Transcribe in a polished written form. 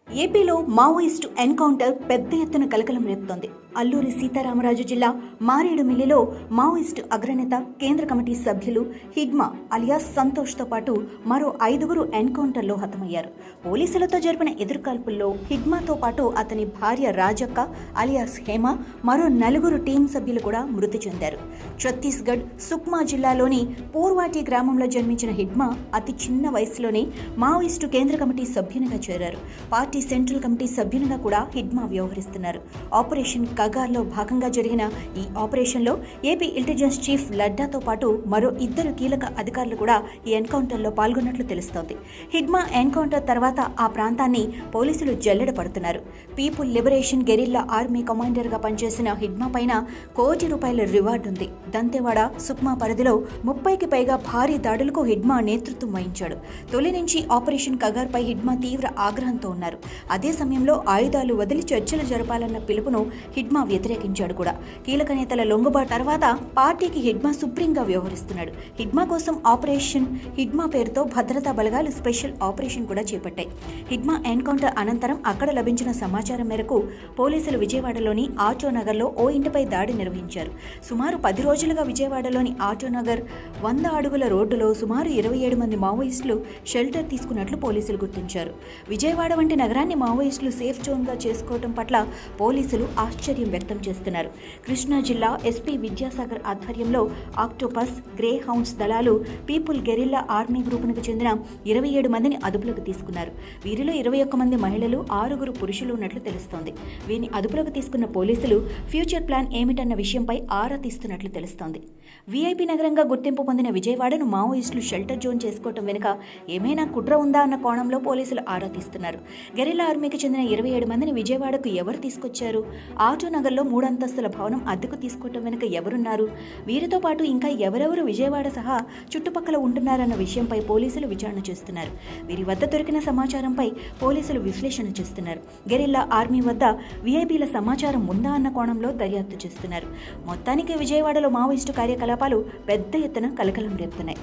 ఏపీలో Maoist encounter పెద్ద ఎత్తున కలకలం రేపుతోంది. అల్లూరి సీతారామరాజు జిల్లా మారేడుమిల్లిలో మావోయిస్టు అగ్రనేత కేంద్ర కమిటీ సభ్యులు హిడ్మా అలియాస్ సంతోష్తో పాటు మరో 5గురు ఎన్కౌంటర్లో హతమయ్యారు. పోలీసులతో జరిపిన ఎదురుకాల్పుల్లో హిడ్మాతో పాటు అతని భార్య రాజక్క అలియాస్ హేమ, మరో 4గురు టీం సభ్యులు కూడా మృతి చెందారు. ఛత్తీస్గఢ్ సుక్మా జిల్లాలోని పూర్వాటి గ్రామంలో జన్మించిన హిడ్మా అతి చిన్న వయసులోనే మావోయిస్టు కేంద్ర కమిటీ సభ్యునిగా చేరారు. పార్టీ సెంట్రల్ కమిటీ సభ్యునిగా కూడా హిడ్మా వ్యవహరిస్తున్నారు. ఆపరేషన్ కగార్లో భాగంగా జరిగిన ఈ ఆపరేషన్లో ఏపీ ఇంటెలిజెన్స్ చీఫ్ లడ్డాతో పాటు మరో 2 కీలక అధికారులు కూడా ఈ ఎన్కౌంటర్లో పాల్గొన్నట్లు తెలుస్తోంది. హిడ్మా ఎన్కౌంటర్ తర్వాత ఆ ప్రాంతాన్ని పోలీసులు జల్లెడ పడుతున్నారు. పీపుల్ లిబరేషన్ గెరిల్లా ఆర్మీ కమాండర్గా పనిచేసిన హిడ్మా పైన ₹1 కోటి రివార్డు ఉంది. దంతెవాడ సుక్మా పరిధిలో 30కి పైగా భారీ దాడులకు హిడ్మా నేతృత్వం వహించాడు. తొలి నుంచి ఆపరేషన్ కగార్పై హిడ్మా తీవ్ర ఆగ్రహంతో ఉన్నారు. అదే సమయంలో ఆయుధాలు వదిలి చర్చలు జరపాలన్న పిలుపును హిడ్మా వ్యతిరేకించాడు కూడా. కీలక నేతల లొంగుబాటు తర్వాత పార్టీకి హిడ్మా సుప్రీంగా వ్యవహరిస్తున్నాడు. హిడ్మా కోసం ఆపరేషన్ హిడ్మా పేరుతో భద్రతా బలగాలు స్పెషల్ ఆపరేషన్ కూడా చేపట్టాయి. హిడ్మా ఎన్కౌంటర్ అనంతరం అక్కడ లభించిన సమాచారం మేరకు పోలీసులు విజయవాడలోని ఆటోనగర్లో ఓ ఇంటిపై దాడి నిర్వహించారు. సుమారు 10 రోజులుగా విజయవాడలోని ఆటోనగర్ 100 అడుగుల రోడ్డులో సుమారు 27 మంది మావోయిస్టులు షెల్టర్ తీసుకున్నట్లు పోలీసులు గుర్తించారు. విజయవాడ వంటి నగరాన్ని మావోయిస్టులు సేఫ్ జోన్గా చేసుకోవడం పట్ల పోలీసులు ఆశ్చర్యం వ్యక్తం చేస్తున్నారు. కృష్ణా జిల్లా ఎస్పీ విద్యాసాగర్ ఆధ్వర్యంలో ఆక్టోపస్, గ్రే హౌండ్స్ దళాలు పీపుల్ గెరిల్లా ఆర్మీ గ్రూపునకు చెందిన 27 మందిని అదుపులోకి తీసుకున్నారు. వీరిలో 21 మంది మహిళలు, 6గురు పురుషులు ఉన్నట్లు తెలుస్తోంది. వీరిని అదుపులోకి తీసుకున్న పోలీసులు ఫ్యూచర్ ప్లాన్ ఏమిటన్న విషయంపై ఆరా తీస్తున్నట్లు తెలుస్తోంది. వీఐపీ నగరంగా గుర్తింపు పొందిన విజయవాడను మావోయిస్టులు షెల్టర్ జోన్ చేసుకోవటం వెనుక ఏమైనా కుట్ర ఉందా అన్న కోణంలో పోలీసులు ఆరా తీస్తున్నారు. గెరిల్లా ఆర్మీకి చెందిన 27 మందిని విజయవాడకు ఎవరు తీసుకొచ్చారు? ఆటోనగర్లో 3 అంతస్తుల భవనం అద్దెకు తీసుకోవటం వెనుక ఎవరున్నారు? వీరితో పాటు ఇంకా ఎవరెవరు విజయవాడ సహా చుట్టుపక్కల ఉంటున్నారన్న విషయంపై పోలీసులు విచారణ చేస్తున్నారు. వీరి వద్ద దొరికిన సమాచారంపై పోలీసులు విశ్లేషణ చేస్తున్నారు. గెరిల్లా ఆర్మీ వద్ద వీఐపీల సమాచారం ఉందా అన్న కోణంలో దర్యాప్తు చేస్తున్నారు. మొత్తానికి విజయవాడలో మావోయిస్టు కార్యకలాపాలు పెద్ద ఎత్తున కలకలం రేపుతున్నాయి.